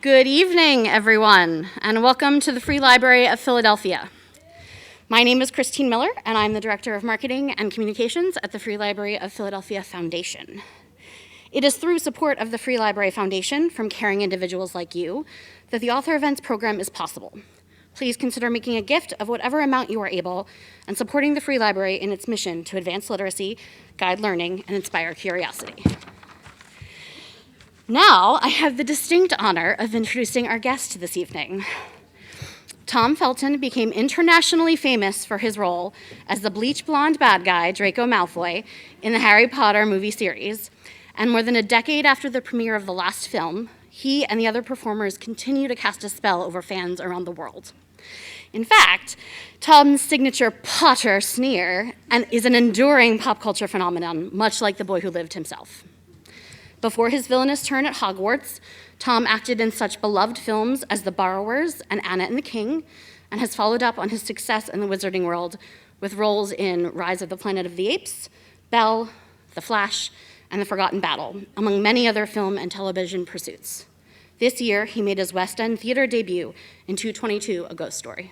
Good evening, everyone, and welcome to the Free Library of Philadelphia. My name is Christine Miller, and I'm the Director of Marketing and Communications at the Free Library of Philadelphia Foundation. It is through support of the Free Library Foundation from caring individuals like you that the Author Events program is possible. Please consider making a gift of whatever amount you are able and supporting the Free Library in its mission to advance literacy, guide learning, and inspire curiosity. Now, I have the distinct honor of introducing our guest this evening. Tom Felton became internationally famous for his role as the bleach-blond bad guy, Draco Malfoy, in the Harry Potter movie series. And more than a decade after the premiere of the last film, he and the other performers continue to cast a spell over fans around the world. In fact, Tom's signature Potter sneer is an enduring pop culture phenomenon, much like The Boy Who Lived himself. Before his villainous turn at Hogwarts, Tom acted in such beloved films as The Borrowers and Anna and the King, and has followed up on his success in the wizarding world with roles in Rise of the Planet of the Apes, Belle, The Flash, and The Forgotten Battle, among many other film and television pursuits. This year, he made his West End theater debut in 222, A Ghost Story.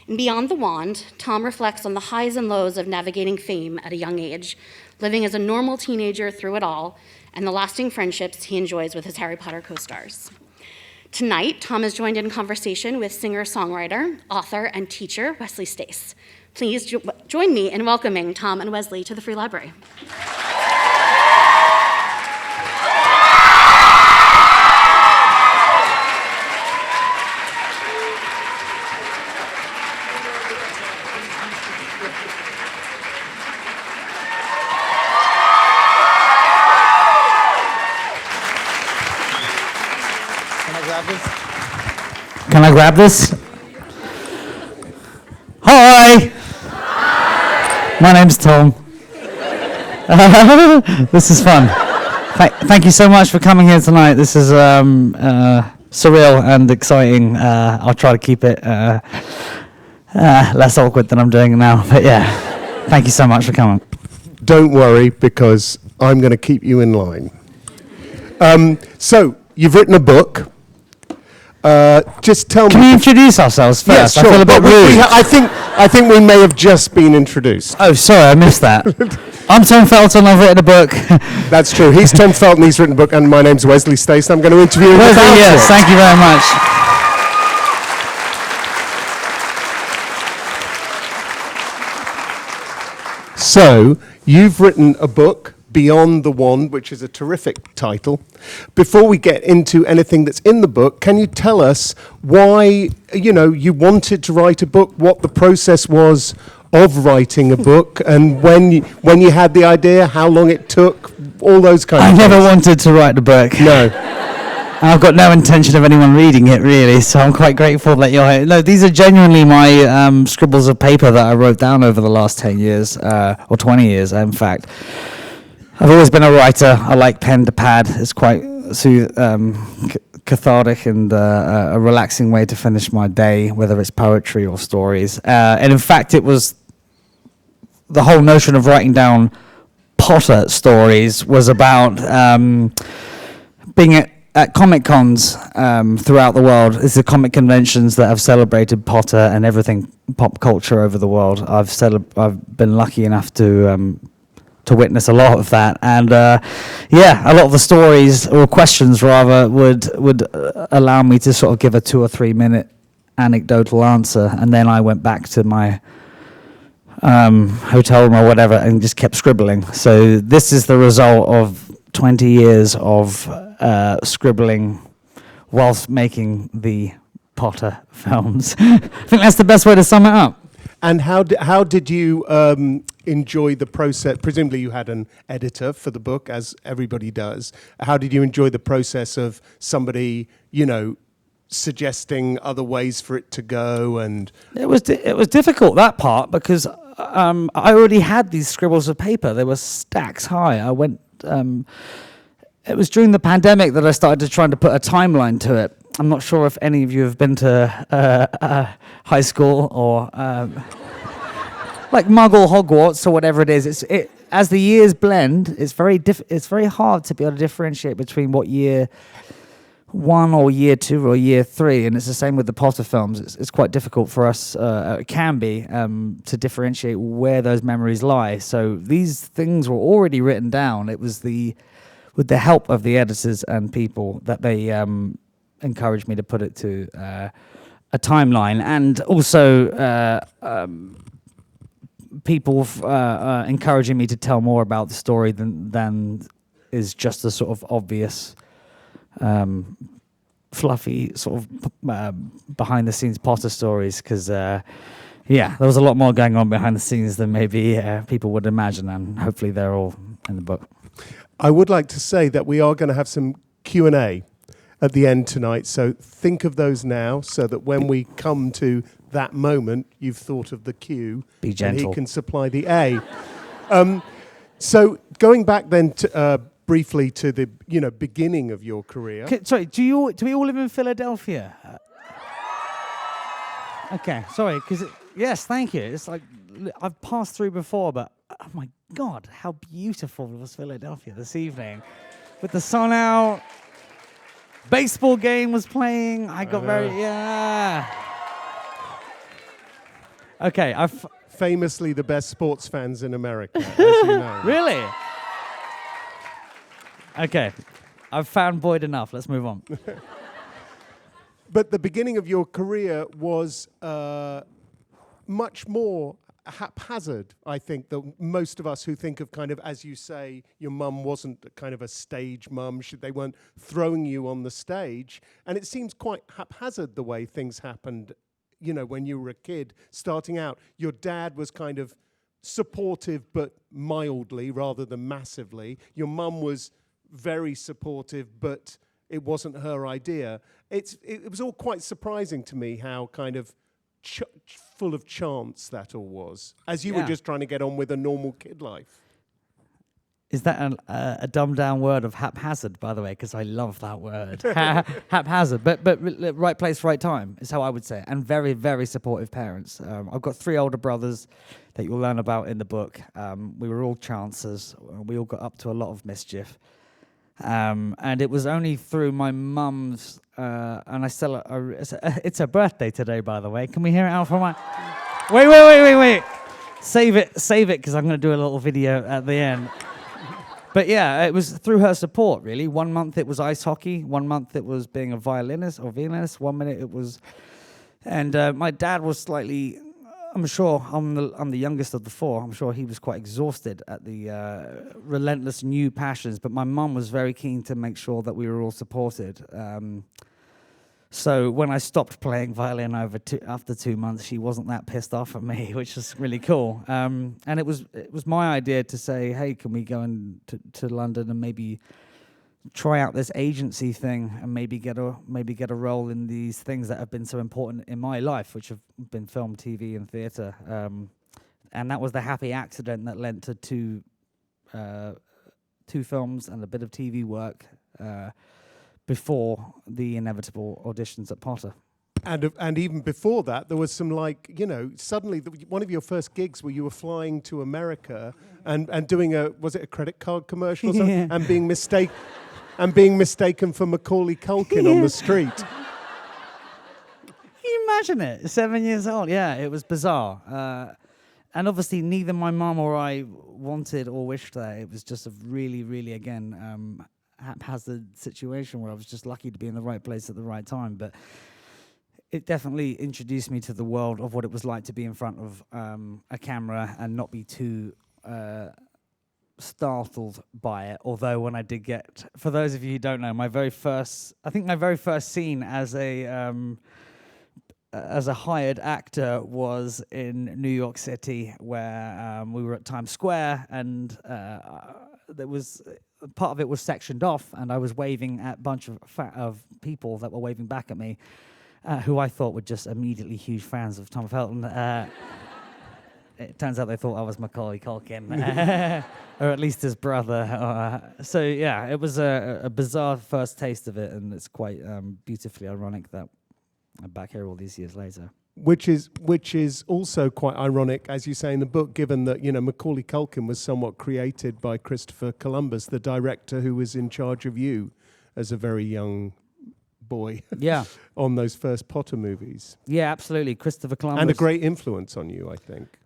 In Beyond the Wand, Tom reflects on the highs and lows of navigating fame at a young age, living as a normal teenager through it all, and the lasting friendships he enjoys with his Harry Potter co-stars. Tonight, Tom is joined in conversation with singer-songwriter, author, and teacher Wesley Stace. Please join me in welcoming Tom and Wesley to the Free Library. Can I grab this? Hi! My name's Tom. This is fun. Thank you so much for coming here tonight. This is surreal and exciting. I'll try to keep it less awkward than I'm doing now. But yeah, thank you so much for coming. Don't worry, because I'm going to keep you in line. So, you've written a book. Just tell me. Can we introduce ourselves first? Yes, sure. I feel a bit rude. I think we may have just been introduced. Oh, sorry, I missed that. I'm Tom Felton. I've written a book. That's true. He's Tom Felton. He's written a book, and my name's Wesley Stace. I'm going to interview him. Wesley, yes, thank you very much. So, you've written a book, Beyond the Wand, which is a terrific title. Before we get into anything that's in the book, can you tell us why, you wanted to write a book, what the process was of writing a book, and when you had the idea, how long it took, all those kind of things? I never wanted to write a book. No. I've got no intention of anyone reading it, really, so I'm quite grateful that you're here. No, these are genuinely my scribbles of paper that I wrote down over the last 10 years, or 20 years, in fact. I've always been a writer. I like pen to pad. It's quite cathartic and a relaxing way to finish my day, whether it's poetry or stories. And in fact, it was the whole notion of writing down Potter stories was about being at Comic Cons throughout the world. It's the comic conventions that have celebrated Potter and everything pop culture over the world. I've been lucky enough to witness a lot of that, and a lot of the stories, or questions rather, would allow me to sort of give a 2 or 3 minute anecdotal answer, and then I went back to my hotel room or whatever and just kept scribbling. So this is the result of 20 years of scribbling whilst making the Potter films. I think that's the best way to sum it up. And how did you enjoy the process? Presumably you had an editor for the book, as everybody does. How did you enjoy the process of somebody, suggesting other ways for it to go? And it was difficult, that part, because I already had these scribbles of paper. They were stacks high. I went. It was during the pandemic that I started trying to put a timeline to it. I'm not sure if any of you have been to high school or like Muggle Hogwarts or whatever it is. As the years blend, it's very hard to be able to differentiate between what year one or year two or year three, and it's the same with the Potter films. It's quite difficult for us, it can be, to differentiate where those memories lie. So these things were already written down. It was with the help of the editors and people that they encouraged me to put it to a timeline, and also people encouraging me to tell more about the story than is just a sort of obvious, fluffy sort of behind the scenes Potter stories. Because there was a lot more going on behind the scenes than maybe people would imagine, and hopefully they're all in the book. I would like to say that we are going to have some Q&A at the end tonight, so think of those now, so that when we come to that moment, you've thought of the Q. Be gentle. And he can supply the A. So going back then to, briefly to the beginning of your career. Sorry, do we all live in Philadelphia? Okay, sorry, because yes, thank you. It's like I've passed through before, but oh my God, how beautiful was Philadelphia this evening, with the sun out. Baseball game was playing. I got Okay, famously the best sports fans in America, as you know. Really? Okay, I've fanboyed enough. Let's move on. But the beginning of your career was much more haphazard, I think, than most of us who think of kind of, as you say, your mum wasn't kind of a stage mum. They weren't throwing you on the stage. And it seems quite haphazard the way things happened, when you were a kid starting out. Your dad was kind of supportive, but mildly rather than massively. Your mum was very supportive, but it wasn't her idea. It was all quite surprising to me how kind of full of chance that all was, as you were just trying to get on with a normal kid life. Is that a dumbed down word of haphazard, by the way? Because I love that word. Haphazard, but right place, right time is how I would say it. And very, very supportive parents. I've got 3 older brothers that you'll learn about in the book. We were all chancers. We all got up to a lot of mischief. And it was only through my mum's, and I still, it's her birthday today, by the way. Can we hear it out from my... Wait. Save it, because I'm going to do a little video at the end. But yeah, it was through her support, really. 1 month it was ice hockey. 1 month it was being a violinist or villainous. 1 minute it was... And my dad was slightly... I'm sure I'm the youngest of the 4. I'm sure he was quite exhausted at the relentless new passions. But my mum was very keen to make sure that we were all supported. So when I stopped playing violin after 2 months, she wasn't that pissed off at me, which was really cool. And it was my idea to say, hey, can we go to London and maybe try out this agency thing and maybe get a role in these things that have been so important in my life, which have been film, TV, and theatre. And that was the happy accident that led to two films and a bit of TV work before the inevitable auditions at Potter. And even before that, there was some suddenly one of your first gigs where you were flying to America and doing was it a credit card commercial or something? Yeah. And being mistaken for Macaulay Culkin on the street. Can you imagine it? 7 years old. Yeah, it was bizarre. And obviously neither my mum or I wanted or wished that. It was just a really, really, again, haphazard situation where I was just lucky to be in the right place at the right time. But it definitely introduced me to the world of what it was like to be in front of a camera and not be too startled by it. Although when I did get, for those of you who don't know, my very first scene as a hired actor was in New York City, where we were at Times Square, and there was part of it was sectioned off, and I was waving at a bunch of people that were waving back at me, who I thought were just immediately huge fans of Tom Felton. It turns out they thought I was Macaulay Culkin, or at least his brother. So yeah, it was a bizarre first taste of it, and it's quite beautifully ironic that I'm back here all these years later. Which is also quite ironic, as you say in the book, given that Macaulay Culkin was somewhat created by Christopher Columbus, the director who was in charge of you as a very young boy Yeah. on those first Potter movies. Yeah, absolutely. Christopher Columbus. And a great influence on you, I think.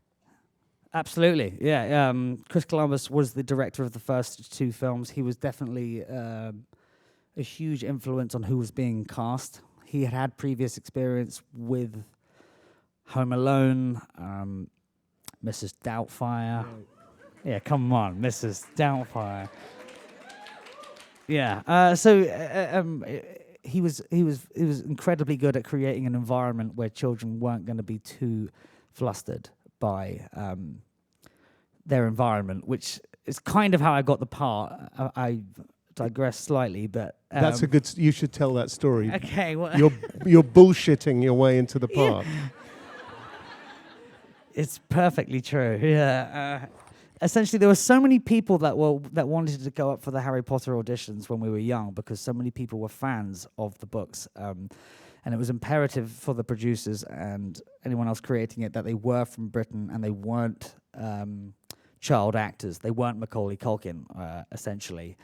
Absolutely, yeah. Chris Columbus was the director of the first two films. He was definitely a huge influence on who was being cast. He had previous experience with Home Alone, Mrs. Doubtfire. Right. Yeah, come on, Mrs. Doubtfire. Yeah. He was incredibly good at creating an environment where children weren't going to be too flustered by their environment, which is kind of how I got the part. I digress slightly, but that's a good. You should tell that story. Okay, well, you're bullshitting your way into the part. Yeah. It's perfectly true. Yeah. Essentially, there were so many people that wanted to go up for the Harry Potter auditions when we were young because so many people were fans of the books. And it was imperative for the producers and anyone else creating it that they were from Britain and they weren't child actors. They weren't Macaulay Culkin, essentially.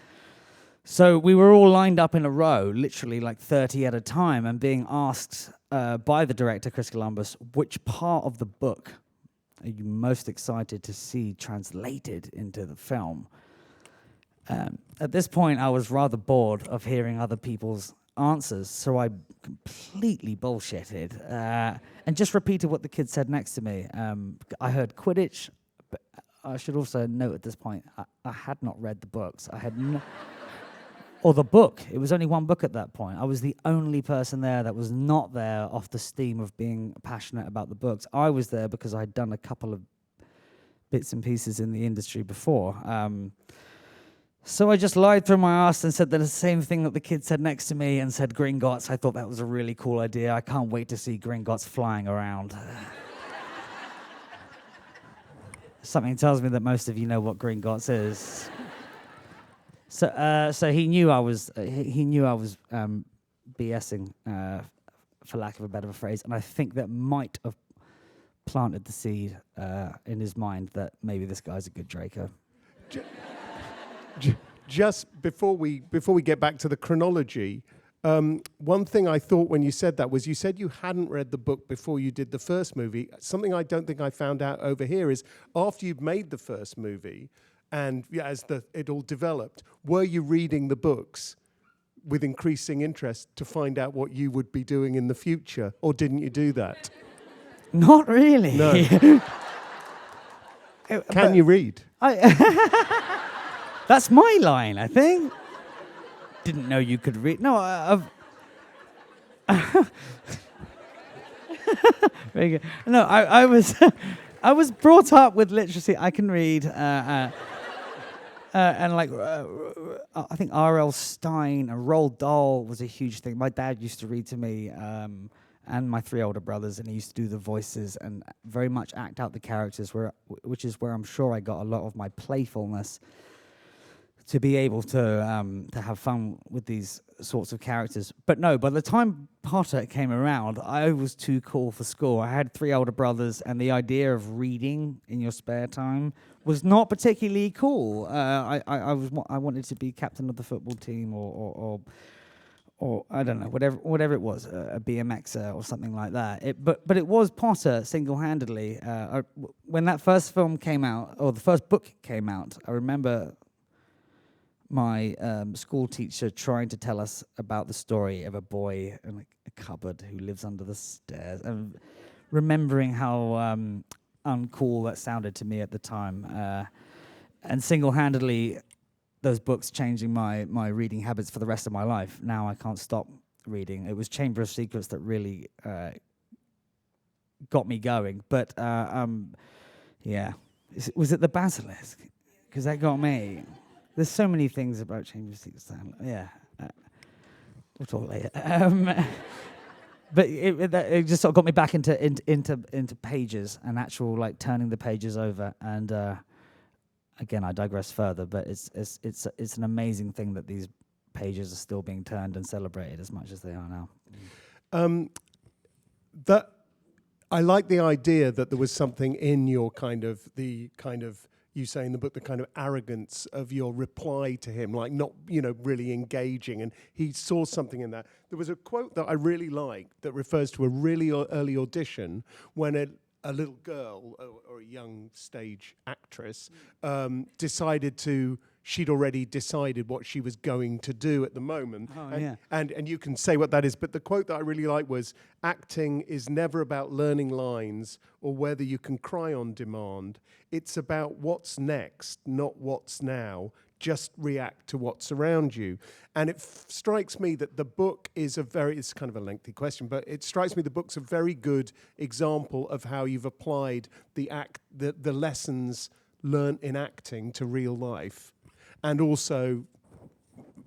So we were all lined up in a row, literally like 30 at a time, and being asked by the director, Chris Columbus, which part of the book are you most excited to see translated into the film? At this point, I was rather bored of hearing other people's answers, so I completely bullshitted and just repeated what the kid said next to me. I heard Quidditch, but I should also note at this point, I had not read the books. I had or the book. It was only one book at that point. I was the only person there that was not there off the steam of being passionate about the books. I was there because I'd done a couple of bits and pieces in the industry before. So I just lied through my ass and said the same thing that the kid said next to me and said Gringotts. I thought that was a really cool idea. I can't wait to see Gringotts flying around. Something tells me that most of you know what Gringotts is. So he knew I was BSing, for lack of a better phrase, and I think that might have planted the seed in his mind that maybe this guy's a good Draco. Just before we get back to the chronology, one thing I thought when you said that was you said you hadn't read the book before you did the first movie. Something I don't think I found out over here is after you'd made the first movie and as it all developed, were you reading the books with increasing interest to find out what you would be doing in the future, or didn't you do that? Not really. No. Can you read? That's my line, I think. Didn't know you could read. No, very good. No, I was I was brought up with literacy. I can read, and like I think R.L. Stein and Roald Dahl was a huge thing. My dad used to read to me, and my three older brothers, and he used to do the voices and very much act out the characters, which is where I'm sure I got a lot of my playfulness to be able to have fun with these sorts of characters. But no, by the time Potter came around, I was too cool for school. I had three older brothers, and the idea of reading in your spare time was not particularly cool. I wanted to be captain of the football team, or I don't know, whatever it was, a BMXer or something like that. But it was Potter single-handedly. When that first film came out, or the first book came out, I remember my school teacher trying to tell us about the story of a boy in a cupboard who lives under the stairs, and remembering how uncool that sounded to me at the time, and single-handedly those books changing my reading habits for the rest of my life. Now I can't stop reading. It was Chamber of Secrets that really got me going. But yeah, was it the Basilisk? Because that got me. There's so many things about Chamber of Secrets. Yeah, we'll talk later. But it just sort of got me back into pages and actual like turning the pages over. And again, I digress further, but it's an amazing thing that these pages are still being turned and celebrated as much as they are now. That I like the idea that there was something in your kind of you say in the book, the kind of arrogance of your reply to him, like not, really engaging. And he saw something in that. There was a quote that I really liked that refers to a really early audition when a little girl or a young stage actress she'd already decided what she was going to do at the moment. And you can say what that is, but the quote that I really liked was, acting is never about learning lines or whether you can cry on demand. It's about what's next, not what's now. Just react to what's around you. And it strikes me that the book is it's kind of a lengthy question, but it strikes me the book's a very good example of how you've applied the lessons learnt in acting to real life, and also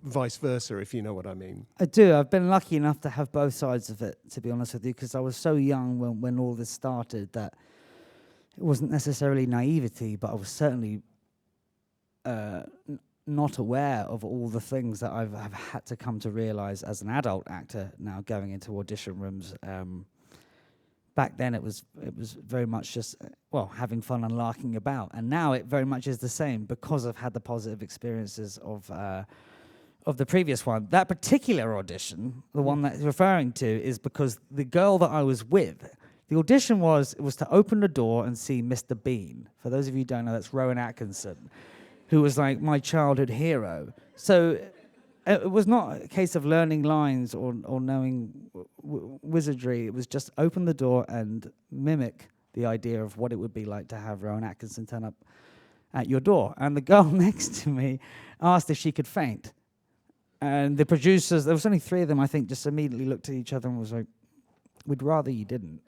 vice versa, if you know what I mean. I do. I've been lucky enough to have both sides of it, to be honest with you, because I was so young when all this started that it wasn't necessarily naivety, but I was certainly not aware of all the things that I've had to come to realize as an adult actor now going into audition rooms. Back then it was very much just having fun and larking about, and now it very much is the same because I've had the positive experiences of the previous one. That particular audition, the one that you're referring to, is because the girl that I was with, the audition was to open the door and see Mr. Bean. For those of you who don't know, that's Rowan Atkinson, who was like my childhood hero. So it was not a case of learning lines or knowing wizardry. It was just open the door and mimic the idea of what it would be like to have Rowan Atkinson turn up at your door. And the girl next to me asked if she could faint. And the producers, there was only 3 of them, I think, just immediately looked at each other and was like, we'd rather you didn't.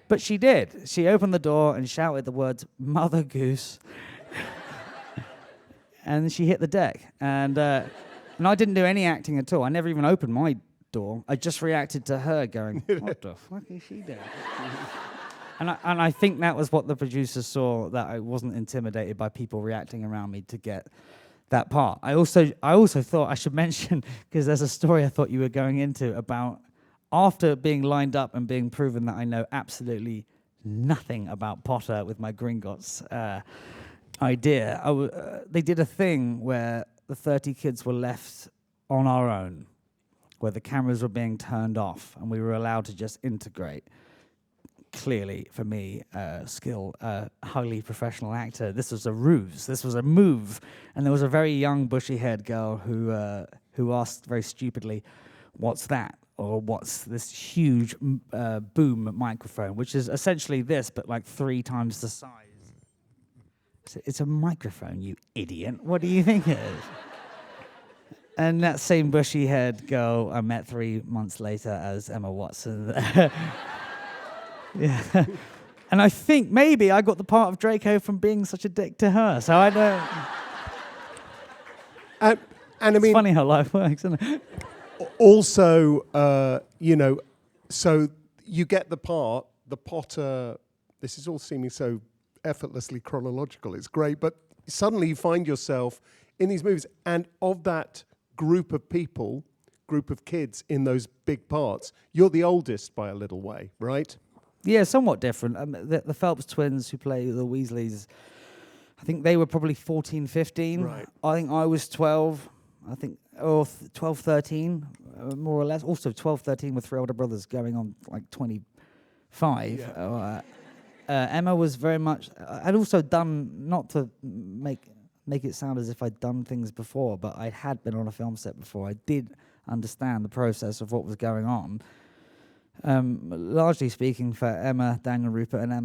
But she did. She opened the door and shouted the words, "Mother Goose." And she hit the deck. And I didn't do any acting at all. I never even opened my door. I just reacted to her going, what the fuck is she doing? And I think that was what the producers saw, that I wasn't intimidated by people reacting around me to get that part. I also thought I should mention, because there's a story I thought you were going into about after being lined up and being proven that I know absolutely nothing about Potter with my Gringotts idea, they did a thing where the 30 kids were left on our own, where the cameras were being turned off and we were allowed to just integrate. Clearly, for me, skilled, highly professional actor, this was a ruse, this was a move. And there was a very young, bushy-haired girl who asked very stupidly, "What's that?" Or "What's this huge boom microphone?" Which is essentially this, but like 3 times the size. It's a microphone, you idiot. What do you think it is? And that same bushy-haired girl I met 3 months later as Emma Watson. Yeah. And I think maybe I got the part of Draco from being such a dick to her. So I don't... And I mean... It's funny how life works, isn't it? Also, so you get the part, the Potter... This is all seeming so effortlessly chronological. It's great, but suddenly you find yourself in these movies, and of that group of people, group of kids in those big parts, you're the oldest by a little way, right? Yeah, somewhat different. The Phelps twins who play the Weasleys, I think they were probably 14, 15. Right. I think I was 12. I think, 12, 13, more or less. Also 12, 13 with 3 older brothers going on like 25. Yeah. Emma was very much... I'd also done, not to make it sound as if I'd done things before, but I had been on a film set before. I did understand the process of what was going on. Largely speaking, for Emma, Daniel Rupert, and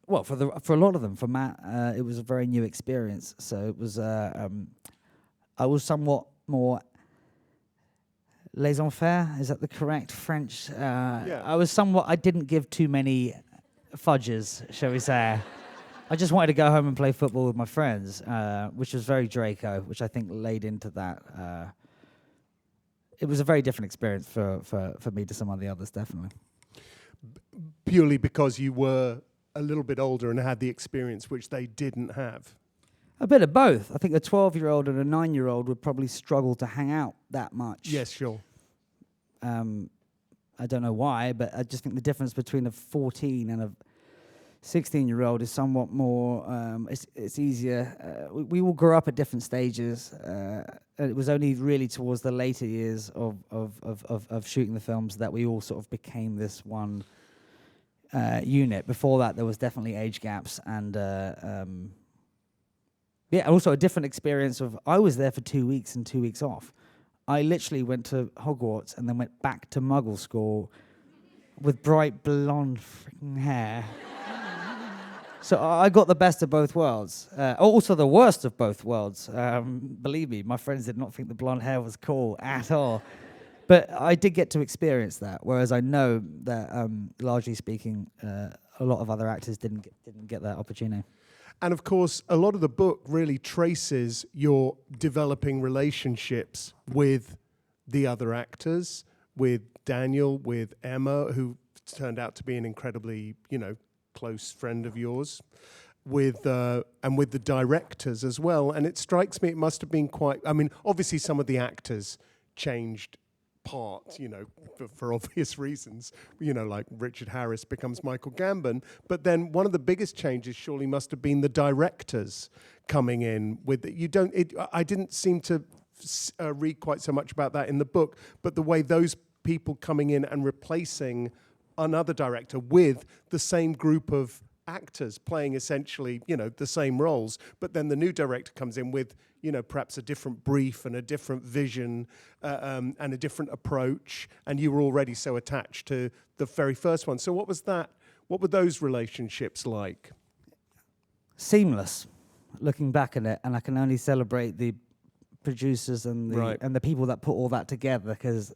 for a lot of them, for Matt, it was a very new experience. So it was I was somewhat more les enfers. Is that the correct French? Yeah. I didn't give too many fudges, shall we say. I just wanted to go home and play football with my friends, which was very Draco, which I think laid into that. It was a very different experience for me to some of the others, definitely. Purely because you were a little bit older and had the experience which they didn't have. A bit of both. I think a 12-year-old and a 9-year-old would probably struggle to hang out that much. Yes, sure. And I don't know why, but I just think the difference between a 14 and a 16-year-old is somewhat more. It's easier. We all grew up at different stages. And it was only really towards the later years of shooting the films that we all sort of became this one unit. Before that, there was definitely age gaps and also a different experience of. I was there for 2 weeks and 2 weeks off. I literally went to Hogwarts and then went back to Muggle school with bright blonde freaking hair. So I got the best of both worlds. Also the worst of both worlds. Believe me, my friends did not think the blonde hair was cool at all. But I did get to experience that, whereas I know that, largely speaking, a lot of other actors didn't get that opportunity. And of course, a lot of the book really traces your developing relationships with the other actors, with Daniel, with Emma, who turned out to be an incredibly, close friend of yours, and with the directors as well. And it strikes me it must have been quite. I mean, obviously some of the actors changed part, for obvious reasons. Like Richard Harris becomes Michael Gambon. But then one of the biggest changes surely must have been the directors coming in with. I didn't seem to read quite so much about that in the book, but the way those people coming in and replacing another director with the same group of actors playing essentially, the same roles, but then the new director comes in with, perhaps a different brief and a different vision and a different approach, and you were already so attached to the very first one. So what was that? What were those relationships like? Seamless, looking back at it, and I can only celebrate the producers and the people that put all that together, because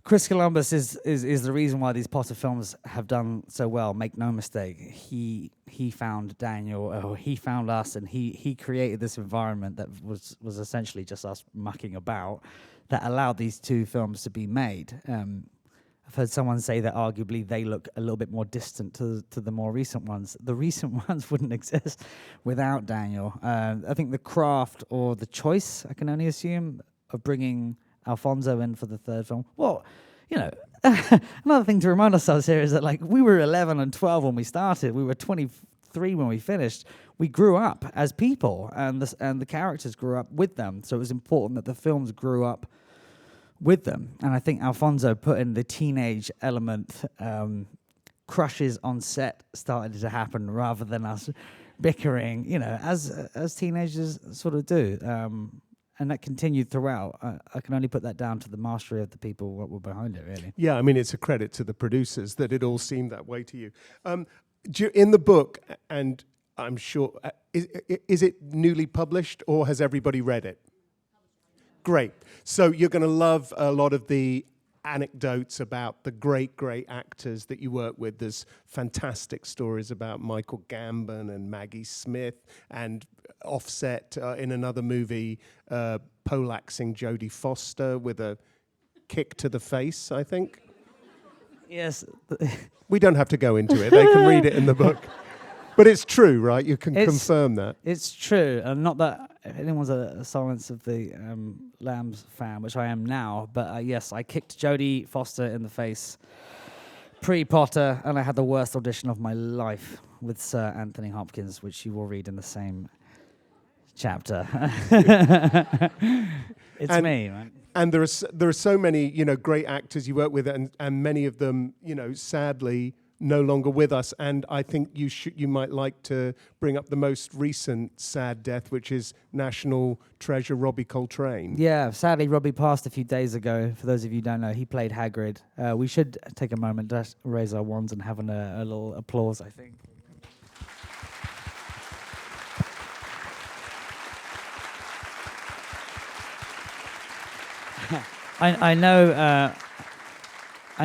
Chris Columbus is the reason why these Potter films have done so well. Make no mistake, he found Daniel, or he found us, and he created this environment that was essentially just us mucking about, that allowed these two films to be made. I've heard someone say that arguably they look a little bit more distant to the more recent ones. The recent ones wouldn't exist without Daniel. I think the craft, or the choice, I can only assume, of bringing Alfonso in for the third film. Well, another thing to remind ourselves here is that, like, we were 11 and 12 when we started. We were 23 when we finished. We grew up as people, and the characters grew up with them. So it was important that the films grew up with them. And I think Alfonso put in the teenage element. Crushes on set started to happen rather than us bickering, as teenagers sort of do. And that continued throughout. I can only put that down to the mastery of the people what were behind it, really. Yeah, I mean, it's a credit to the producers that it all seemed that way to you. In the book, and I'm sure, is it newly published, or has everybody read it? Great. So you're going to love a lot of the anecdotes about the great, great actors that you work with. There's fantastic stories about Michael Gambon and Maggie Smith, and Offset in another movie, poleaxing Jodie Foster with a kick to the face, I think. Yes. We don't have to go into it. They can read it in the book. But it's true, right? You can confirm that. It's true. And not that anyone's a Silence of the Lambs fan, which I am now. But yes, I kicked Jodie Foster in the face pre-Potter, and I had the worst audition of my life with Sir Anthony Hopkins, which you will read in the same chapter. It's me, man. And there are so many, great actors you work with, and many of them, sadly, no longer with us. And I think you might like to bring up the most recent sad death, which is national treasure Robbie Coltrane. Yeah, sadly, Robbie passed a few days ago. For those of you who don't know, he played Hagrid. We should take a moment to raise our wands and have a little applause, I think. I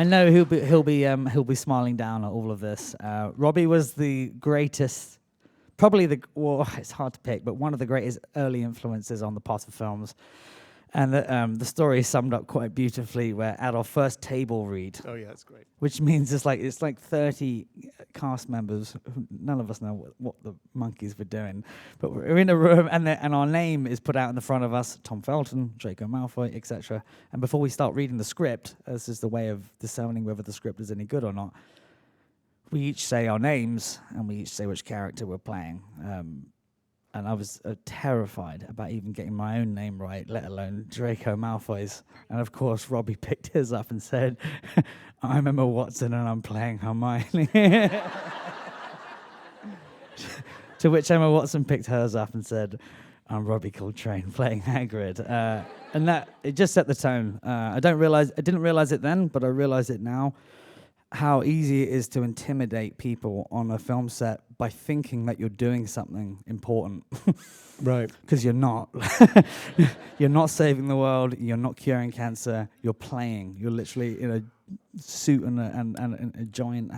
know he'll be smiling down at all of this. Robbie was the greatest, probably it's hard to pick, but one of the greatest early influences on the Potter films. And the story is summed up quite beautifully. We're at our first table read, Oh yeah, that's great. which means it's like 30 cast members. None of us know what the monkeys were doing, but we're in a room, and our name is put out in the front of us: Tom Felton, Draco Malfoy, etc. And before we start reading the script, this is the way of discerning whether the script is any good or not. We each say our names, and we each say which character we're playing. And I was terrified about even getting my own name right, let alone Draco Malfoy's. And of course, Robbie picked his up and said, "I'm Emma Watson and I'm playing Hermione." To which Emma Watson picked hers up and said, "I'm Robbie Coltrane playing Hagrid." And that, it just set the tone. I didn't realize it then, but I realize it now, how easy it is to intimidate people on a film set by thinking that you're doing something important. Right. Because you're not. You're not saving the world. You're not curing cancer. You're playing. You're literally in a suit and a giant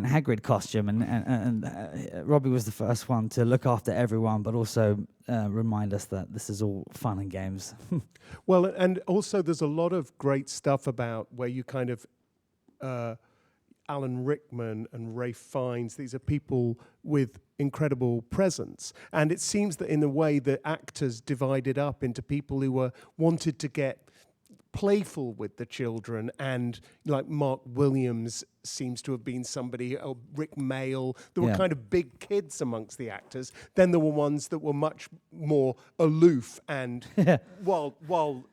Hagrid costume. And Robbie was the first one to look after everyone, but also remind us that this is all fun and games. Well, and also there's a lot of great stuff about where you kind of Alan Rickman and Ralph Fiennes, these are people with incredible presence. And it seems that in a way the actors divided up into people who wanted to get playful with the children, and like Mark Williams seems to have been somebody, Rick Mayall, there were kind of big kids amongst the actors. Then there were ones that were much more aloof, and while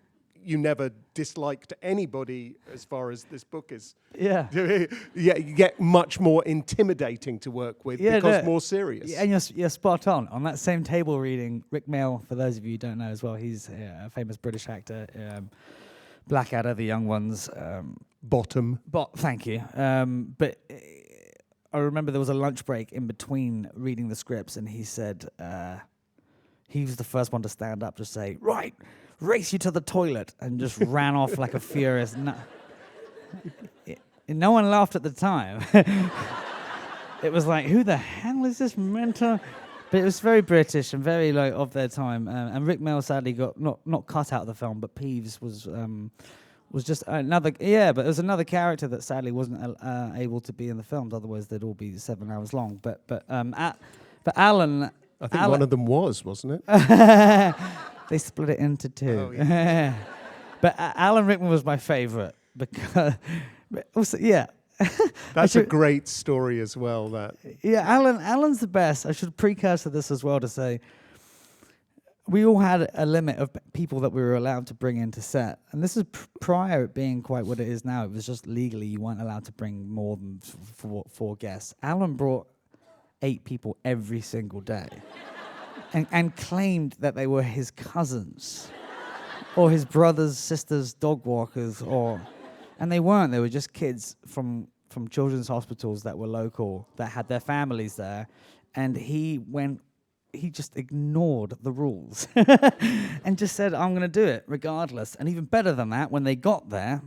you never disliked anybody as far as this book is. Yeah, you get much more intimidating to work with because more serious. Yeah, and you're spot on. On that same table reading, Rick Mayall, for those of you who don't know as well, he's a famous British actor. Blackadder, The Young Ones. Bottom. Thank you. But I remember there was a lunch break in between reading the scripts, and he said he was the first one to stand up to say, "Right, race you to the toilet," and just ran off like a furious no one laughed at the time. It was like, who the hell is this mentor? But it was very British and very like of their time. And Rick Mayall sadly got not cut out of the film, but Peeves was just another. Yeah, but it was another character that sadly wasn't able to be in the films. Otherwise, they'd all be 7 hours long. But Alan. I think one of them wasn't it? They split it into two. Oh, yeah. But Alan Rickman was my favourite because also, yeah. That's a great story as well. That Alan's the best. I should precursor this as well to say we all had a limit of people that we were allowed to bring into set, and this is prior it being quite what it is now. It was just legally you weren't allowed to bring more than four guests. Alan brought 8 people every single day, and claimed that they were his cousins or his brothers, sisters, dog walkers, and they weren't. They were just kids from children's hospitals that were local, that had their families there. And he just ignored the rules and just said, "I'm going to do it regardless." And even better than that, when they got there,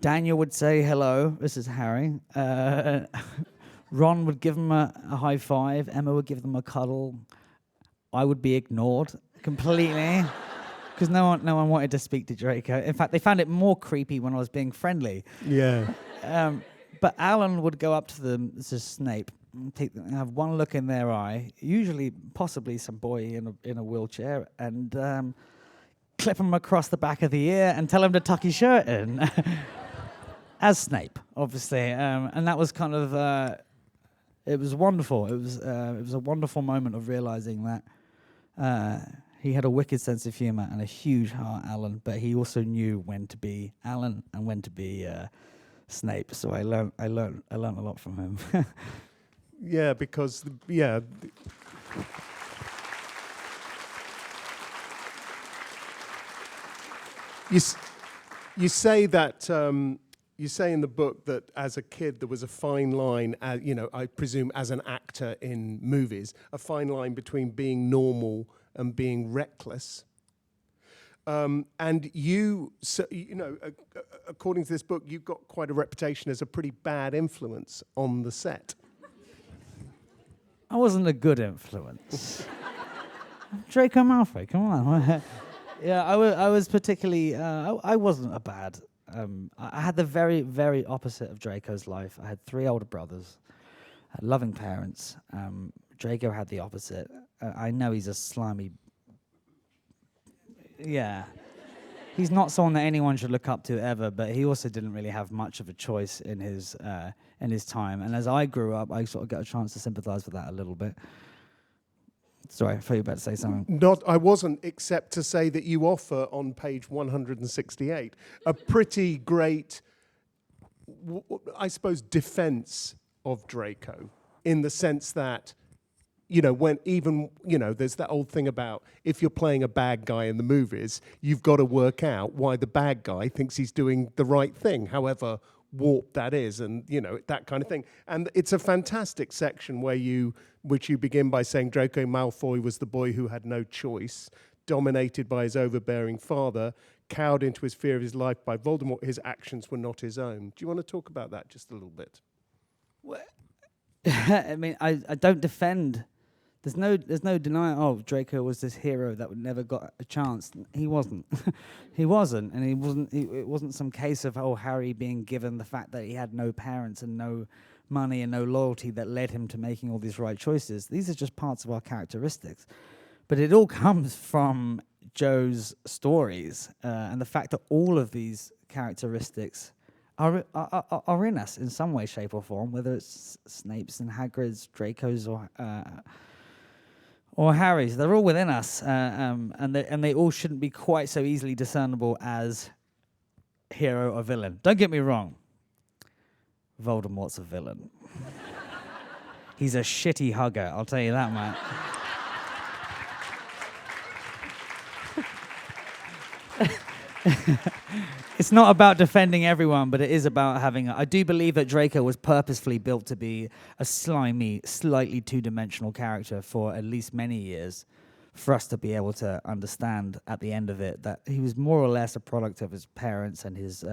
Daniel would say, "Hello, this is Harry." Ron would give them a high five. Emma would give them a cuddle. I would be ignored completely. Because no one wanted to speak to Draco. In fact, they found it more creepy when I was being friendly. Yeah. But Alan would go up to them, this is Snape, and have one look in their eye, usually possibly some boy in a wheelchair, and clip him across the back of the ear and tell him to tuck his shirt in. As Snape, obviously. And that was kind of, it was wonderful. It was a wonderful moment of realizing that he had a wicked sense of humor and a huge heart, Alan, but he also knew when to be Alan and when to be Snape. So I learned a lot from him. Yeah, because you say that. You say in the book that as a kid there was a fine line, I presume as an actor in movies, a fine line between being normal and being reckless. And according to this book, you've got quite a reputation as a pretty bad influence on the set. I wasn't a good influence. Draco Malfoy, come on. Yeah, I was particularly. I wasn't a bad. I had the very, very opposite of Draco's life. I had 3 older brothers, had loving parents. Draco had the opposite. I know he's a slimy. Yeah. He's not someone that anyone should look up to ever, but he also didn't really have much of a choice in his time. And as I grew up, I sort of got a chance to sympathise with that a little bit. Sorry, I thought you were about to say something. I wasn't, except to say that you offer on page 168 a pretty great, I suppose, defense of Draco, in the sense that, when even, there's that old thing about if you're playing a bad guy in the movies, you've got to work out why the bad guy thinks he's doing the right thing, however warped that is, and, that kind of thing. And it's a fantastic section which you begin by saying Draco Malfoy was the boy who had no choice, dominated by his overbearing father, cowed into his fear of his life by Voldemort. His actions were not his own. Do you want to talk about that just a little bit? I mean, I don't defend. There's no denying. Oh, Draco was this hero that would never got a chance. He wasn't. He wasn't, and he wasn't. It wasn't some case of Harry being given the fact that he had no parents and no money and no loyalty that led him to making all these right choices. These are just parts of our characteristics, but it all comes from Joe's stories and the fact that all of these characteristics are in us in some way, shape, or form. Whether it's Snape's and Hagrid's, Draco's, or Harry's, they're all within us, and they all shouldn't be quite so easily discernible as hero or villain. Don't get me wrong. Voldemort's a villain. He's a shitty hugger, I'll tell you that, Matt. It's not about defending everyone, but it is about having... I do believe that Draco was purposefully built to be a slimy, slightly two-dimensional character for at least many years, for us to be able to understand at the end of it that he was more or less a product of his parents and his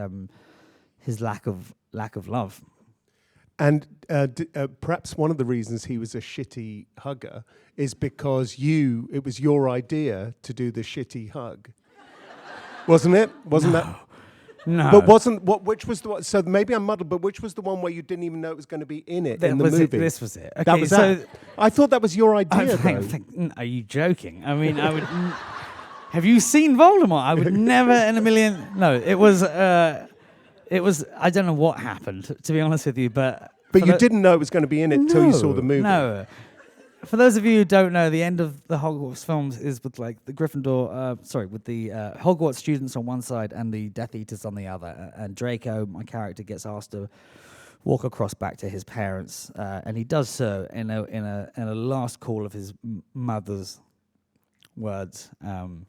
lack of love. And perhaps one of the reasons he was a shitty hugger is because it was your idea to do the shitty hug. Wasn't it? Wasn't that? No. But which was the one? So maybe I'm muddled, but which was the one where you didn't even know it was going to be in it in the movie? This was it. Okay, that was that. I thought that was your idea, Are you joking? I mean, I would... Have you seen Voldemort? I would never in a million... No, it was... I don't know what happened, to be honest with you, but... But you didn't know it was going to be in it until you saw the movie. No. For those of you who don't know, the end of the Hogwarts films is with like the with the Hogwarts students on one side and the Death Eaters on the other. And Draco, my character, gets asked to walk across back to his parents, and he does so in a last call of his mother's words. And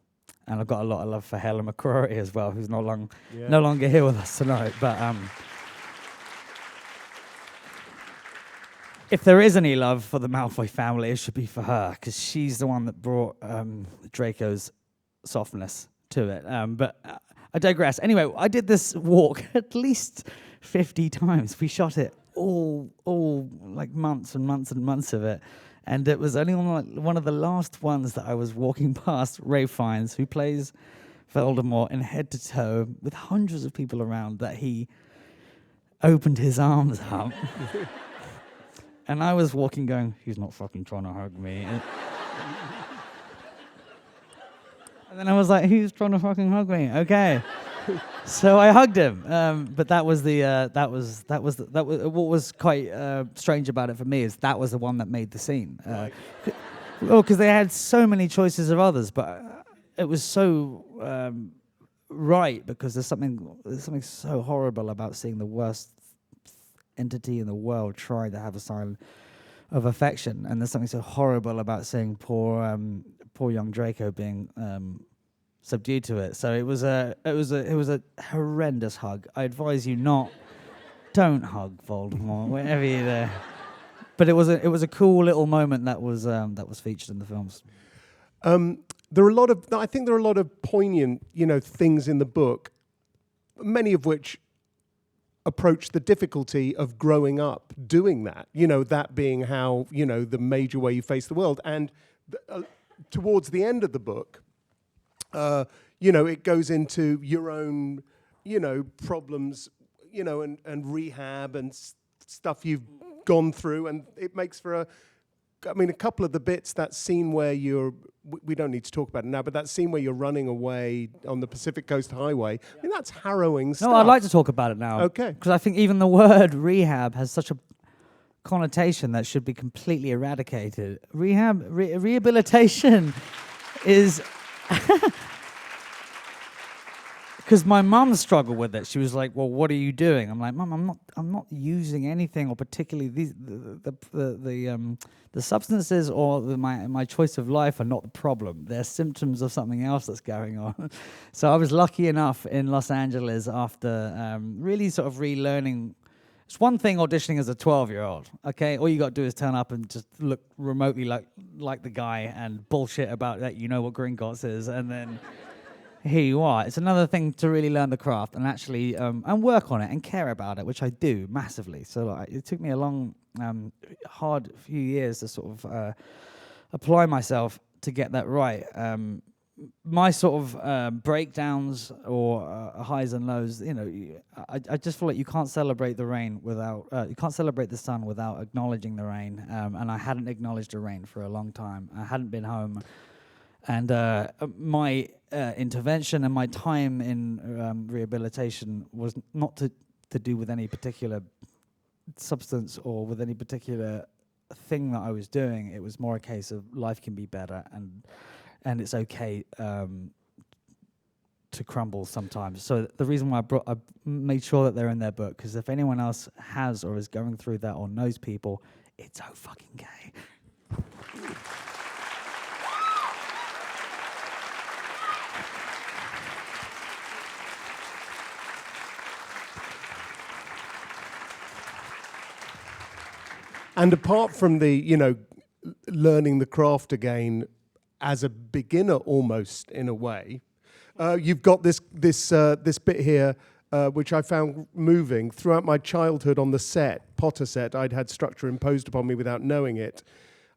I've got a lot of love for Helen McCrory as well, who's no longer here with us tonight. But if there is any love for the Malfoy family, it should be for her, because she's the one that brought Draco's softness to it. But I digress. Anyway, I did this walk at least 50 times. We shot it all like months and months and months of it. And it was only on one of the last ones that I was walking past Ray Fiennes, who plays Voldemort in head to toe with hundreds of people around, that he opened his arms up. And I was walking going, he's not fucking trying to hug me. And then I was like, he's trying to fucking hug me. Okay. So I hugged him. But that was what was quite strange about it for me, is that was the one that made the scene. Because they had so many choices of others, but it was so right, because there's something so horrible about seeing the worst entity in the world try to have a sign of affection, and there's something so horrible about seeing poor young Draco being subdued to it. So it was a horrendous hug. I advise you don't hug Voldemort whenever you're there. But it was a cool little moment that was featured in the films. There are a lot of poignant, things in the book, many of which approach the difficulty of growing up doing that. That being how, the major way you face the world. And towards the end of the book, it goes into your own, problems, and rehab and stuff you've gone through, and it makes for a couple of the bits, that scene where we don't need to talk about it now, but that scene where you're running away on the Pacific Coast Highway, that's harrowing stuff. No, I'd like to talk about it now. Okay. Because I think even the word rehab has such a connotation that should be completely eradicated. Rehabilitation is... Because my mum struggled with it. She was like, "Well, what are you doing?" I'm like, "Mum, I'm not using anything, or particularly the substances or my choice of life are not the problem. They're symptoms of something else that's going on." So I was lucky enough in Los Angeles after really sort of relearning. It's one thing auditioning as a 12-year-old, okay? All you got to do is turn up and just look remotely like the guy and bullshit about that. You know what Gringotts is, and then. Here you are. It's another thing to really learn the craft and actually and work on it and care about it, which I do massively. So it took me a long, hard few years to sort of apply myself to get that right. My sort of breakdowns or highs and lows, I just feel like you can't celebrate the rain without, you can't celebrate the sun without acknowledging the rain. And I hadn't acknowledged the rain for a long time. I hadn't been home. And my intervention and my time in rehabilitation was not to do with any particular substance or with any particular thing that I was doing. It was more a case of life can be better, and it's okay to crumble sometimes. So the reason why I made sure that they're in their book, because if anyone else has or is going through that or knows people, it's so fucking gay. And apart from the, learning the craft again as a beginner almost in a way, you've got this bit here, which I found moving. Throughout my childhood on the Potter set, I'd had structure imposed upon me without knowing it.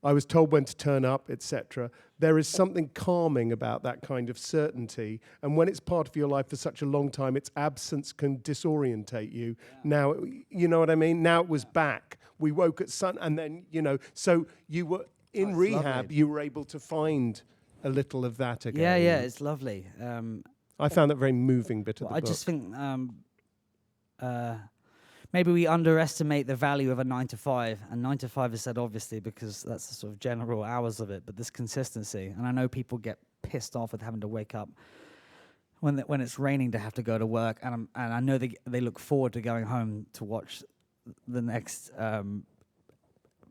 I was told when to turn up, etc. There is something calming about that kind of certainty. And when it's part of your life for such a long time, its absence can disorientate you. Yeah. Now, you know what I mean? Now it was back. We woke at sun, and then, so you were in rehab, lovely. You were able to find a little of that again. Yeah, it's lovely. I found that very moving bit of the book. I just think maybe we underestimate the value of a 9 to 5, and 9 to 5 is said obviously because that's the sort of general hours of it, but this consistency, and I know people get pissed off with having to wake up when it's raining to have to go to work, and I know they look forward to going home to watch the next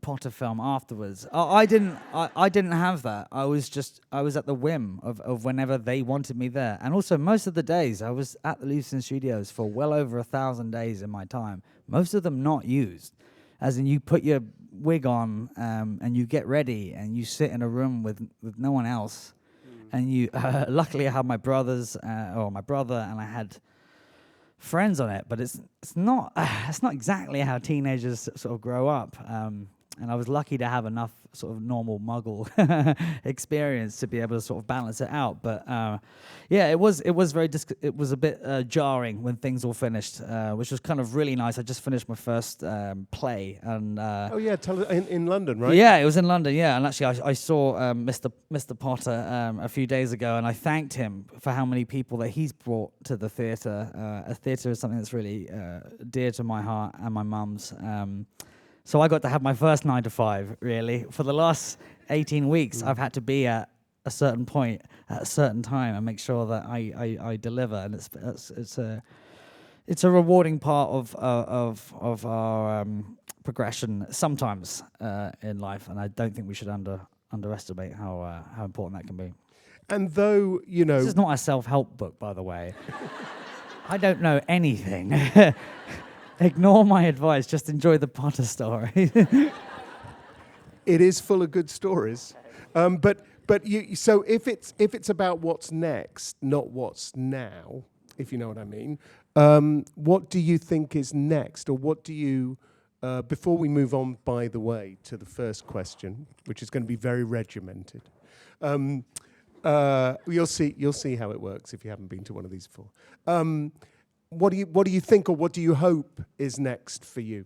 Potter film afterwards. I didn't have that. I was at the whim of whenever they wanted me there. And also most of the days I was at the Lucen Studios for well over 1,000 days in my time. Most of them not used. As in, you put your wig on and you get ready and you sit in a room with no one else. And you luckily I had my brother and I had friends on it, but it's not exactly how teenagers sort of grow up. And I was lucky to have enough sort of normal Muggle experience to be able to sort of balance it out. But it was a bit jarring when things all finished, which was kind of really nice. I just finished my first play, and in London, right? Yeah, it was in London. Yeah, and actually I saw Mr. Potter a few days ago, and I thanked him for how many people that he's brought to the theatre. A theatre is something that's really dear to my heart and my mum's. So I got to have my first 9 to 5, really. For the last 18 weeks, I've had to be at a certain point at a certain time and make sure that I deliver. And it's a rewarding part of our progression sometimes in life. And I don't think we should underestimate how important that can be. And though, This is not a self-help book, by the way. I don't know anything. Ignore my advice. Just enjoy the Potter story. It is full of good stories, but so if it's about what's next, not what's now, if you know what I mean, what do you think is next, or what do you before we move on, by the way, to the first question, which is going to be very regimented. You'll see how it works if you haven't been to one of these before. What do you think, or what do you hope is next for you?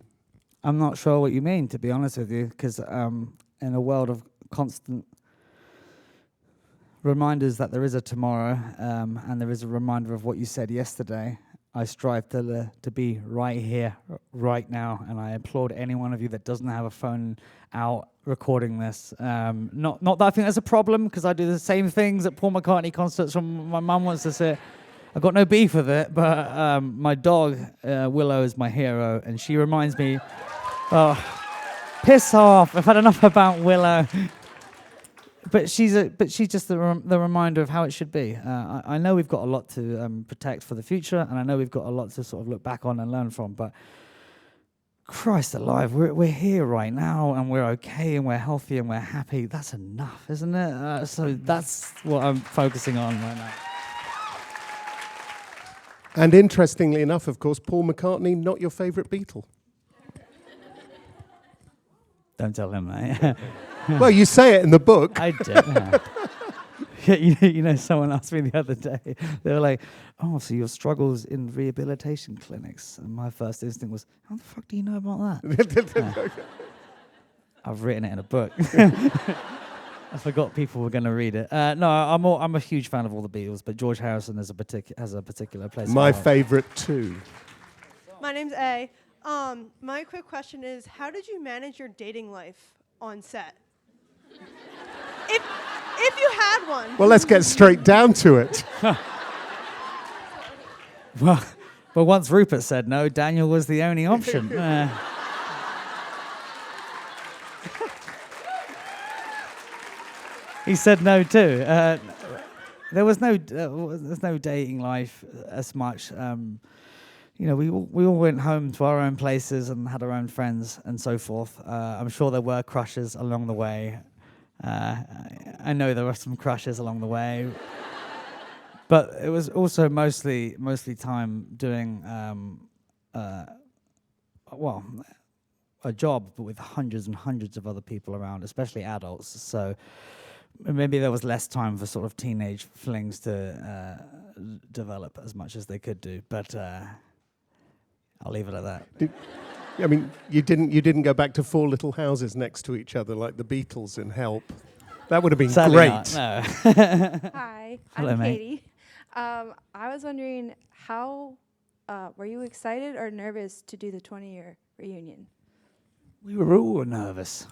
I'm not sure what you mean, to be honest with you, because in a world of constant reminders that there is a tomorrow, and there is a reminder of what you said yesterday, I strive to be right here, right now, and I applaud any one of you that doesn't have a phone out recording this. Not that I think that's a problem, because I do the same things at Paul McCartney concerts when my mum wants to sit. I've got no beef with it, but my dog, Willow, is my hero, and she reminds me, oh, piss off, I've had enough about Willow. But she's just the reminder of how it should be. I know we've got a lot to protect for the future, and I know we've got a lot to sort of look back on and learn from, but Christ alive, we're here right now, and we're okay, and we're healthy, and we're happy. That's enough, isn't it? So that's what I'm focusing on right now. And interestingly enough, of course, Paul McCartney, not your favourite Beatle. Don't tell him, mate. Well, you say it in the book. I did. Yeah. You know, someone asked me the other day, they were like, oh, so your struggles in rehabilitation clinics. And my first instinct was, how the fuck do you know about that? I've written it in a book. I forgot people were going to read it. No, I'm a huge fan of all the Beatles, but George Harrison has a particular place. My favourite too. My name's A. My quick question is, how did you manage your dating life on set? If you had one. Well, let's get straight down to it. Well, but once Rupert said no, Daniel was the only option. He said no too. There was no dating life as much. You know, we all went home to our own places and had our own friends and so forth. I'm sure there were crushes along the way. I know there were some crushes along the way, but it was also mostly time doing a job, but with hundreds and hundreds of other people around, especially adults. So maybe there was less time for sort of teenage flings to develop as much as they could do. But I'll leave it at that. I mean, you didn't go back to 4 little houses next to each other like the Beatles in Help. That would have been Sadly great. not, no. Hi, Hello, I'm mate. Katie. I was wondering how were you excited or nervous to do the 20-year reunion? We were all nervous.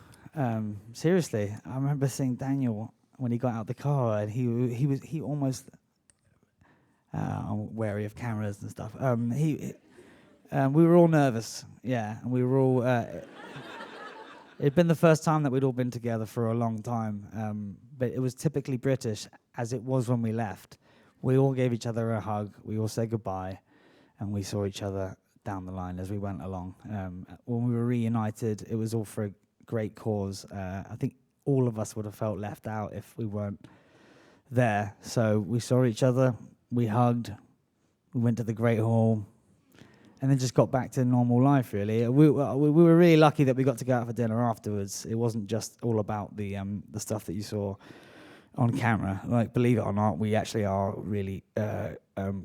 Seriously, I remember seeing Daniel when he got out the car, and he almost wary of cameras and stuff. We were all nervous, yeah, and we were all. It'd been the first time that we'd all been together for a long time, but it was typically British, as it was when we left. We all gave each other a hug, we all said goodbye, and we saw each other down the line as we went along. When we were reunited, it was all for a great cause. I think all of us would have felt left out if we weren't there. So we saw each other, we hugged, we went to the Great Hall, and then just got back to normal life, really. We were really lucky that we got to go out for dinner afterwards. It wasn't just all about the stuff that you saw on camera. Like, believe it or not, we actually are really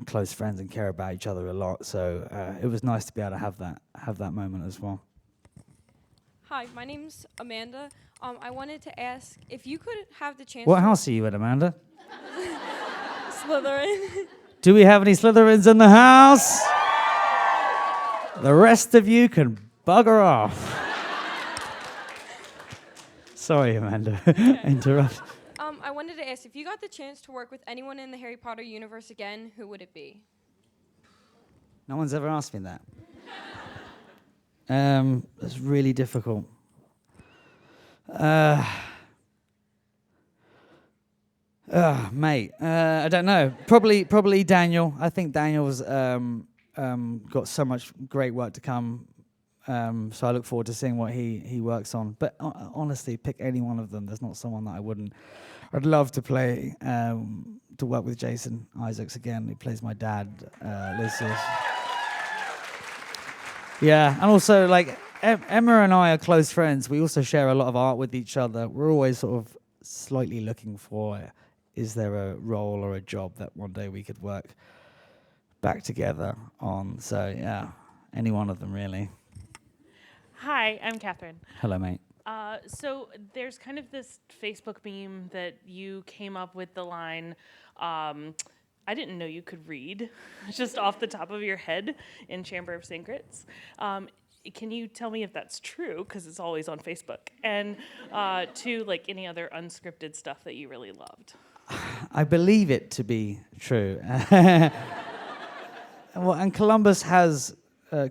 close friends and care about each other a lot. So it was nice to be able to have that moment as well. Hi, my name's Amanda. I wanted to ask if you could have the chance. What house are you in, Amanda? Slytherin. Do we have any Slytherins in the house? The rest of you can bugger off. Sorry, Amanda. Interrupt. I wanted to ask if you got the chance to work with anyone in the Harry Potter universe again, who would it be? No one's ever asked me that. It's really difficult. Mate, I don't know. Probably Daniel. I think Daniel's got so much great work to come. So I look forward to seeing what he works on. But honestly, pick any one of them. There's not someone that I wouldn't. I'd love to play, to work with Jason Isaacs again. He plays my dad, Liz. Yeah, and also like Emma and I are close friends. We also share a lot of art with each other. We're always sort of slightly looking for, is there a role or a job that one day we could work back together on? So, yeah, any one of them, really. Hi, I'm Catherine. Hello, mate. So there's kind of this Facebook meme that you came up with the line, I didn't know you could read, just off the top of your head in Chamber of Secrets. Can you tell me if that's true? Because it's always on Facebook. And two, like any other unscripted stuff that you really loved. I believe it to be true. Well, and Columbus has,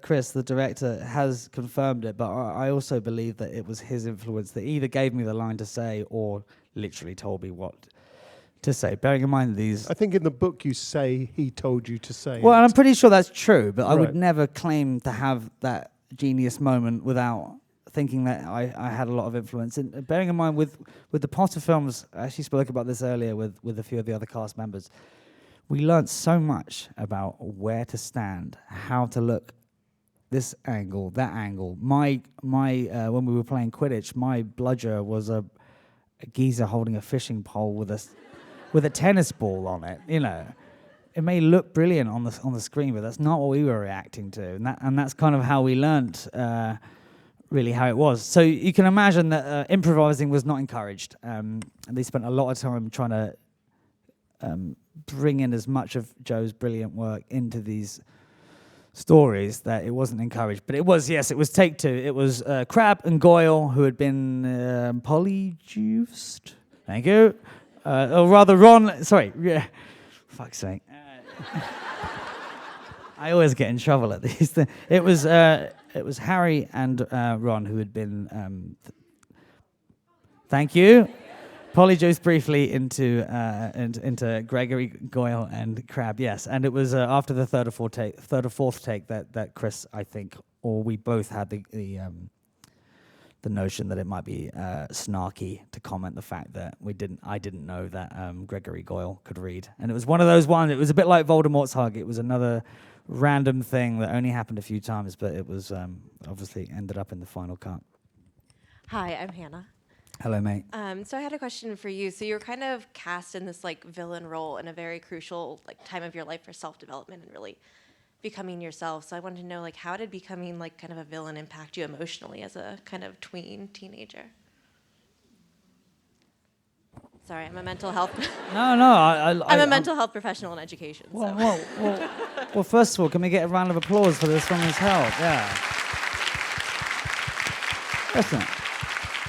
Chris, the director, has confirmed it, but I also believe that it was his influence that either gave me the line to say or literally told me what to say. Bearing in mind these... I think in the book you say he told you to say Well, it. and I'm pretty sure that's true, but I would Right. never claim to have that genius moment without thinking that I had a lot of influence. And bearing in mind with the Potter films, I actually spoke about this earlier with a few of the other cast members, we learnt so much about where to stand, how to look this angle, that angle. My when we were playing Quidditch, my bludger was a geezer holding a fishing pole with a tennis ball on it. You know, it may look brilliant on the screen, but that's not what we were reacting to, and that's kind of how we learnt really how it was. So you can imagine that improvising was not encouraged, and they spent a lot of time trying to bring in as much of Joe's brilliant work into these stories that it wasn't encouraged. But it was, yes, it was take two. It was Crabbe and Goyle, who had been polyjuiced. Thank you. Or rather, Ron, sorry, yeah, fuck's sake. I always get in trouble at these things. It was Harry and Ron who had been, thank you, polyjuiced briefly into Gregory, Goyle, and Crabbe. Yes, and it was after the third or fourth take that Chris, I think, or we both had the notion that it might be snarky to comment the fact that I didn't know that Gregory Goyle could read, and it was one of those ones. It was a bit like Voldemort's hug. It was another random thing that only happened a few times, but it was obviously ended up in the final cut. Hi, I'm Hannah. Hello, mate. So I had a question for you. So you were kind of cast in this like villain role in a very crucial like time of your life for self-development and really becoming yourself. So I wanted to know, like, how did becoming like kind of a villain impact you emotionally as a kind of teenager? Sorry, I'm a mental health. I'm a mental health professional in education. Well, first of all, can we get a round of applause for this woman's help? Yeah. Listen,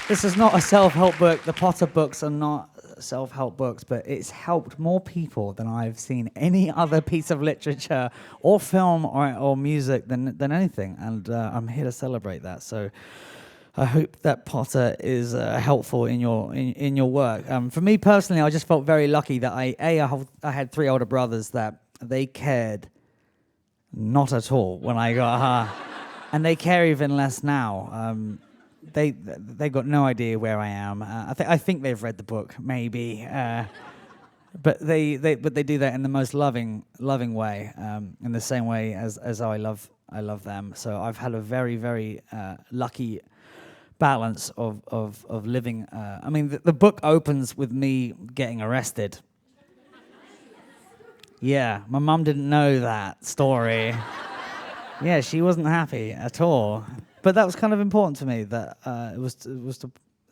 this is not a self-help book. The Potter books are not self-help books, but it's helped more people than I've seen any other piece of literature or film or music than anything, and I'm here to celebrate that. So I hope that Potter is helpful in your work. For me personally, I just felt very lucky that I had three older brothers that they cared not at all when I got her, and they care even less now. They got no idea where I am. I think they've read the book, maybe, but they do that in the most loving way, in the same way as I love them. So I've had a very, very lucky balance of living. I mean, the book opens with me getting arrested. Yeah, my mum didn't know that story. Yeah, she wasn't happy at all. But that was kind of important to me, that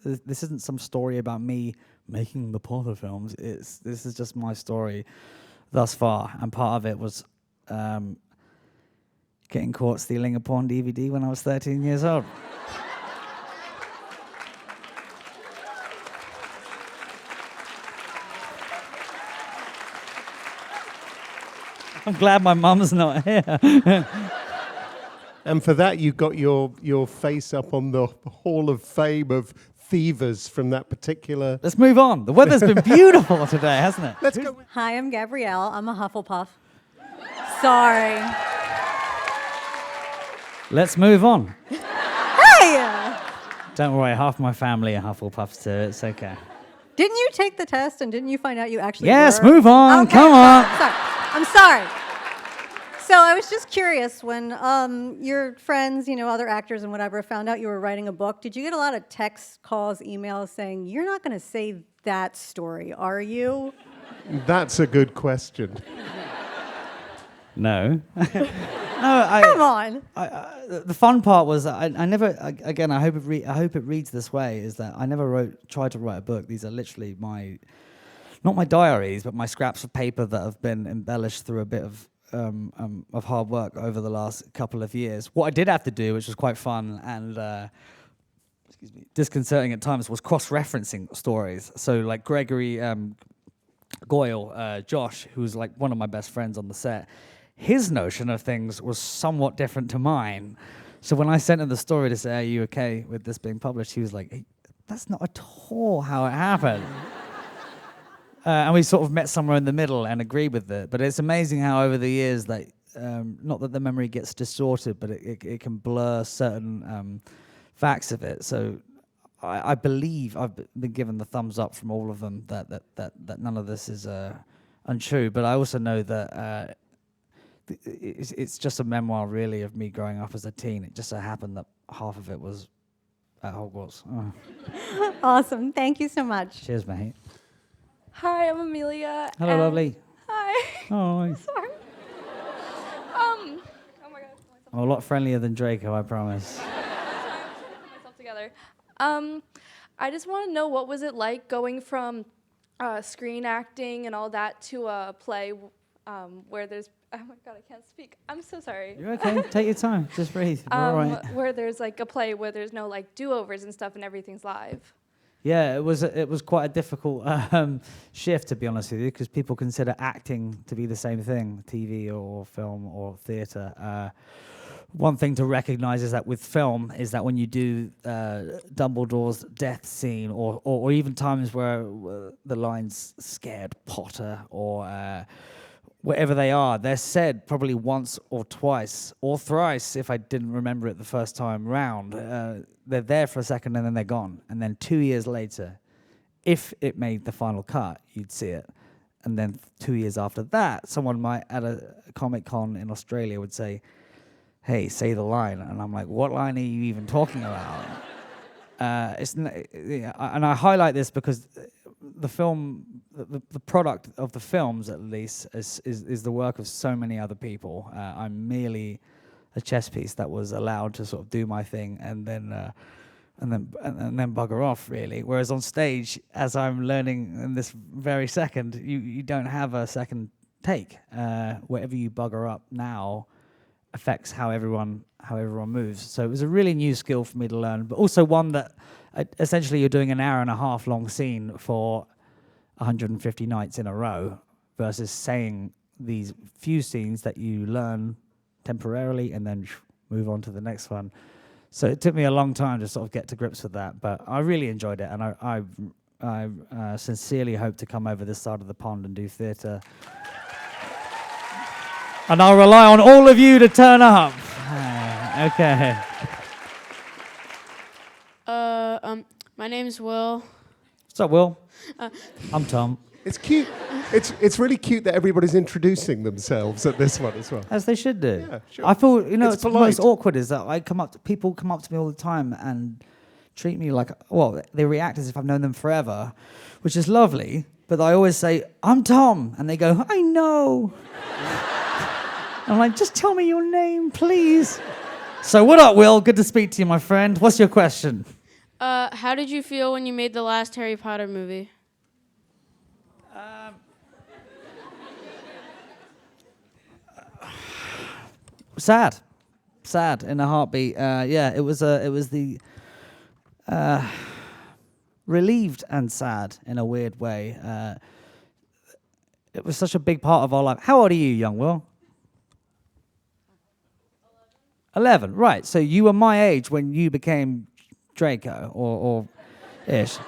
this isn't some story about me making the Potter films. This is just my story thus far, and part of it was getting caught stealing a porn DVD when I was 13 years old. I'm glad my mum's not here. And for that, you got your face up on the Hall of Fame of thievers from that particular... Let's move on. The weather's been beautiful today, hasn't it? Let's go. Hi, I'm Gabrielle. I'm a Hufflepuff. Sorry. Let's move on. Hey! Don't worry, half my family are Hufflepuffs too. It's okay. Didn't you take the test and didn't you find out you actually Yes, were? move on. Okay, Come on. I'm sorry. So I was just curious when your friends, other actors and whatever, found out you were writing a book. Did you get a lot of texts, calls, emails saying you're not going to say that story, are you? That's a good question. No. Come on. The fun part was that I never. Again, I hope it reads this way. Is that I never tried to write a book. These are literally not my diaries, but my scraps of paper that have been embellished through a bit of hard work over the last couple of years. What I did have to do, which was quite fun and disconcerting at times, was cross-referencing stories. So like Gregory Goyle, Josh, who's like one of my best friends on the set, his notion of things was somewhat different to mine. So when I sent him the story to say, are you okay with this being published? He was like, hey, that's not at all how it happened. And we sort of met somewhere in the middle and agreed with it. But it's amazing how over the years that, not that the memory gets distorted, but it can blur certain facts of it. So I believe I've been given the thumbs up from all of them that none of this is untrue. But I also know that it's just a memoir, really, of me growing up as a teen. It just so happened that half of it was at Hogwarts. Oh. Awesome. Thank you so much. Cheers, mate. Hi, I'm Amelia. Hello, lovely. Hi. Oh, Sorry. Oh my God. I'm a lot friendlier than Draco, I promise. Myself together. I just want to know, what was it like going from screen acting and all that to a play where there's, oh my God, I can't speak. I'm so sorry. You're okay. Take your time. Just breathe. We're all right. Where there's like a play where there's no like do-overs and stuff and everything's live. Yeah, it was quite a difficult shift, to be honest with you, because people consider acting to be the same thing, TV or film or theatre. One thing to recognise is that with film is that when you do Dumbledore's death scene or even times where the lines scared Potter or wherever they are, they're said probably once or twice or thrice if I didn't remember it the first time round. They're there for a second and then they're gone. And then 2 years later, if it made the final cut, you'd see it. And then 2 years after that, someone might at a Comic-Con in Australia would say, hey, say the line. And I'm like, what line are you even talking about? And I highlight this because the film, the product of the films, at least, is the work of so many other people. I'm merely a chess piece that was allowed to sort of do my thing and then bugger off, really. Whereas on stage, as I'm learning in this very second, you don't have a second take. Whatever you bugger up now affects how everyone moves. So it was a really new skill for me to learn, but also one that essentially you're doing an hour and a half long scene for 150 nights in a row versus saying these few scenes that you learn temporarily and then move on to the next one. So it took me a long time to sort of get to grips with that, but I really enjoyed it, and I sincerely hope to come over this side of the pond and do theatre. And I'll rely on all of you to turn up. Okay. My name's Will. What's up, Will? I'm Tom. It's cute. It's really cute that everybody's introducing themselves at this one as well. As they should do. Yeah, sure. I feel, It's it's most awkward is that people come up to me all the time and treat me like, well, they react as if I've known them forever, which is lovely, but I always say, I'm Tom, and they go, I know. I'm like, just tell me your name, please. So what up, Will? Good to speak to you, my friend. What's your question? How did you feel when you made the last Harry Potter movie? Sad in a heartbeat. It was the relieved and sad in a weird way. It was such a big part of our life. How old are you, young Will? 11, right. So you were my age when you became Draco, or ish.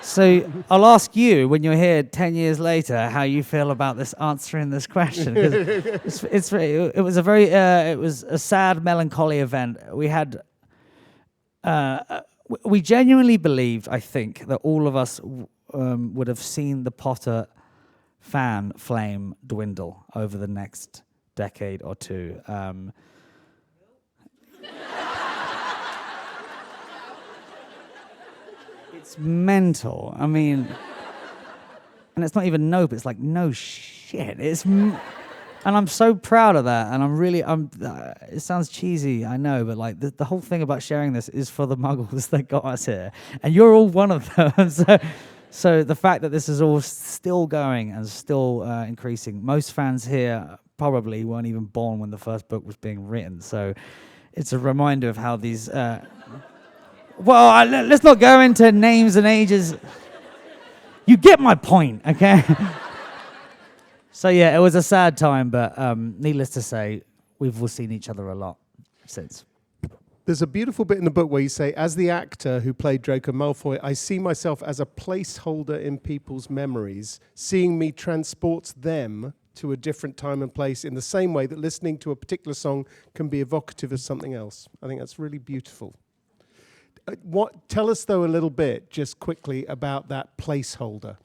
So I'll ask you when you're here 10 years later how you feel about answering this question. 'Cause it was a sad, melancholy event. We had, we genuinely believed, I think, that all of us would have seen the Potter fan flame dwindle over the next decade or two. It's mental. I mean, and it's not even nope. It's like no shit. And I'm so proud of that. And it sounds cheesy, I know, but like the whole thing about sharing this is for the Muggles that got us here, and you're all one of them. So the fact that this is all still going and still increasing. Most fans here probably weren't even born when the first book was being written. So it's a reminder of how these. Let's not go into names and ages. You get my point, okay? So yeah, it was a sad time, but needless to say, we've all seen each other a lot since. There's a beautiful bit in the book where you say, as the actor who played Draco Malfoy, I see myself as a placeholder in people's memories. Seeing me transports them to a different time and place in the same way that listening to a particular song can be evocative of something else. I think that's really beautiful. Tell us, though, a little bit, just quickly, about that placeholder.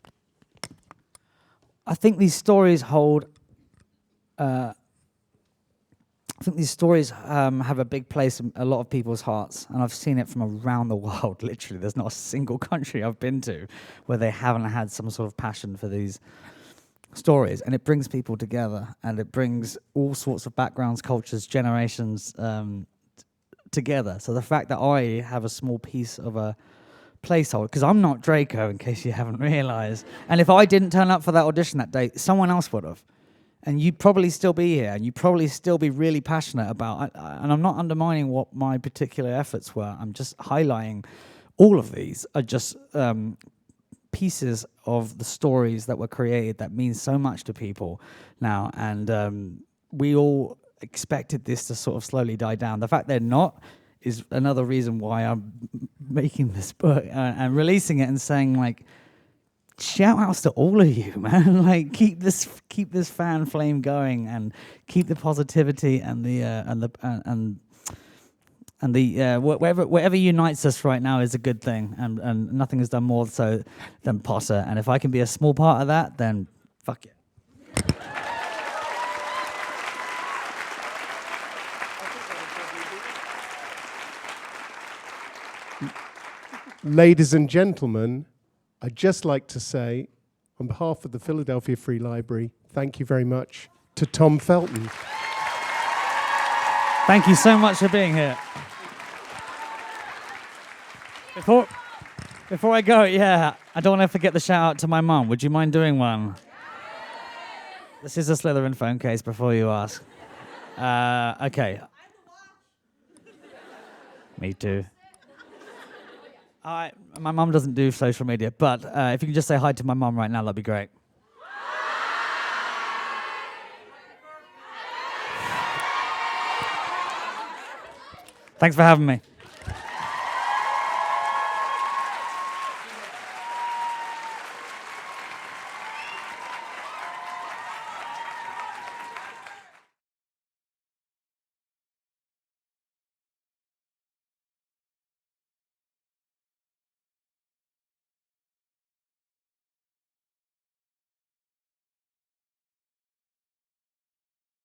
I think these stories hold. I think these stories have a big place in a lot of people's hearts, and I've seen it from around the world. Literally, there's not a single country I've been to where they haven't had some sort of passion for these stories, and it brings people together, and it brings all sorts of backgrounds, cultures, generations together. So the fact that I have a small piece of a placeholder, because I'm not Draco, in case you haven't realized, and if I didn't turn up for that audition that day, someone else would have, and you'd probably still be here, and you'd probably still be really passionate about, and I'm not undermining what my particular efforts were, I'm just highlighting all of these are just pieces of the stories that were created that mean so much to people now, and we all expected this to sort of slowly die down. The fact they're not is another reason why I'm making this book and releasing it and saying, like, shout outs to all of you, man. Like, keep this fan flame going and keep the positivity and whatever unites us right now is a good thing, and nothing has done more so than Potter. And if I can be a small part of that, then fuck it. Ladies and gentlemen, I'd just like to say, on behalf of the Philadelphia Free Library, thank you very much to Tom Felton. Thank you so much for being here. Before I go, I don't want to forget the shout out to my mum. Would you mind doing one? This is a Slytherin phone case before you ask. Okay. Me too. My mum doesn't do social media, but if you can just say hi to my mum right now, that'd be great. Thanks for having me.